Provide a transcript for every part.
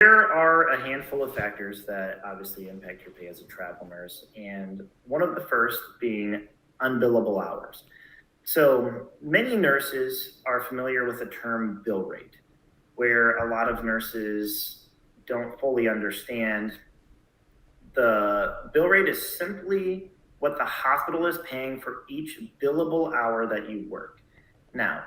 There are a handful of factors that obviously impact your pay as a travel nurse, and one of the first being unbillable hours. So many nurses are familiar with the term bill rate, where a lot of nurses don't fully understand the bill rate is simply what the hospital is paying for each billable hour that you work. Now,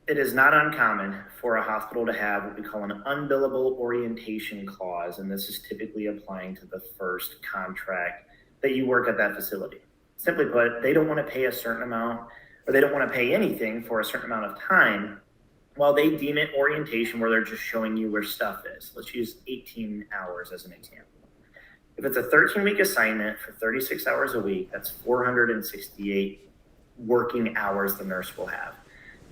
it is not uncommon for a hospital to have what we call an unbillable orientation clause, and this is typically applying to the first contract that you work at that facility. Simply put, they don't want to pay a certain amount, or they don't want to pay anything for a certain amount of time while they deem it orientation, where they're just showing you where stuff is. Let's use 18 hours as an example. If it's a 13-week assignment for 36 hours a week, that's 468 working hours the nurse will have.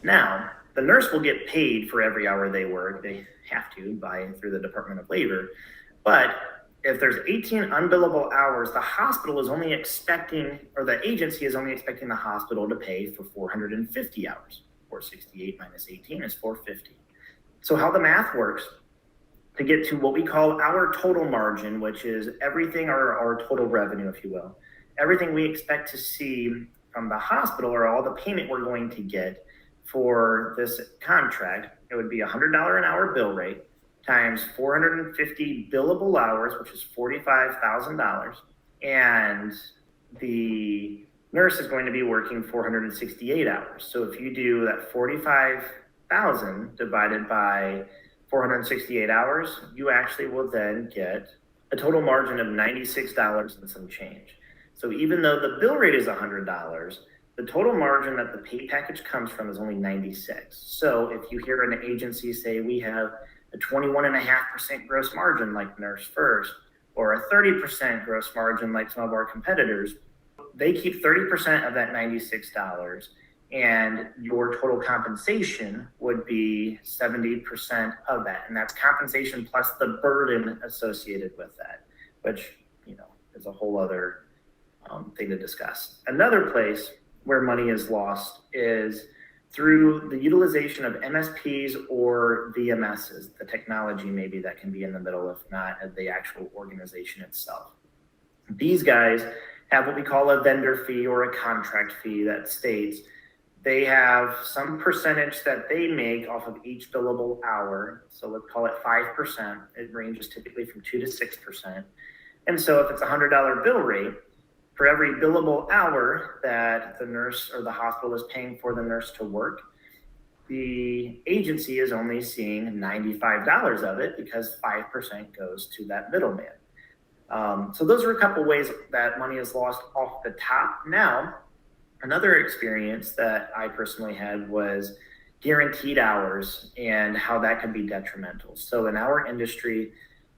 Now, the nurse will get paid for every hour they work. They have to through the Department of Labor. But if there's 18 unbillable hours, the hospital is only expecting, or the agency is only expecting the hospital to pay for 450 hours. 468 minus 18 is 450. So how the math works to get to what we call our total margin, which is everything, our total revenue, if you will, everything we expect to see from the hospital, or all the payment we're going to get for this contract, it would be $100 an hour bill rate times 450 billable hours, which is $45,000. And the nurse is going to be working 468 hours. So if you do that 45,000 divided by 468 hours, you actually will then get a total margin of $96 and some change. So even though the bill rate is $100, the total margin that the pay package comes from is only 96. So if you hear an agency say we have a 21.5% gross margin like Nurse First, or a 30% gross margin like some of our competitors, they keep 30% of that $96, and your total compensation would be 70% of that. And that's compensation plus the burden associated with that, which, is a whole other thing to discuss. Another place where money is lost is through the utilization of MSPs or VMSs, the technology maybe that can be in the middle, if not the actual organization itself. These guys have what we call a vendor fee or a contract fee that states they have some percentage that they make off of each billable hour. So let's call it 5%. It ranges typically from 2 to 6%. And so if it's a $100 bill rate, for every billable hour that the nurse or the hospital is paying for the nurse to work, the agency is only seeing $95 of it because 5% goes to that middleman. So those are a couple ways that money is lost off the top. Now, another experience that I personally had was guaranteed hours and how that can be detrimental. So in our industry,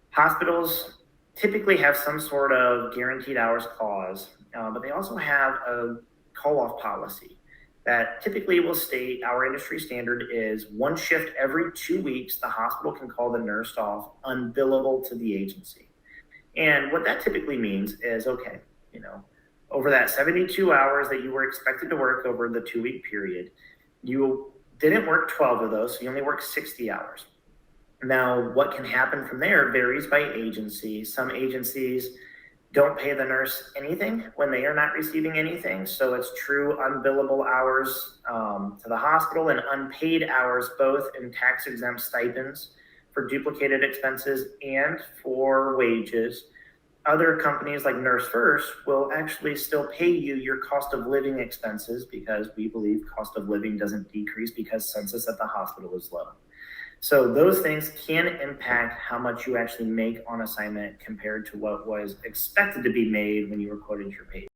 hospitals typically have some sort of guaranteed hours clause, but they also have a call-off policy that typically will state our industry standard is one shift every 2 weeks, the hospital can call the nurse off unbillable to the agency. And what that typically means is, okay, over that 72 hours that you were expected to work over the 2-week period, you didn't work 12 of those, so you only worked 60 hours. Now, what can happen from there varies by agency. Some agencies don't pay the nurse anything when they are not receiving anything. So it's true unbillable hours to the hospital and unpaid hours, both in tax-exempt stipends for duplicated expenses and for wages. Other companies like Nurse First will actually still pay you your cost of living expenses, because we believe cost of living doesn't decrease because census at the hospital is low. So those things can impact how much you actually make on assignment compared to what was expected to be made when you were quoted your pay.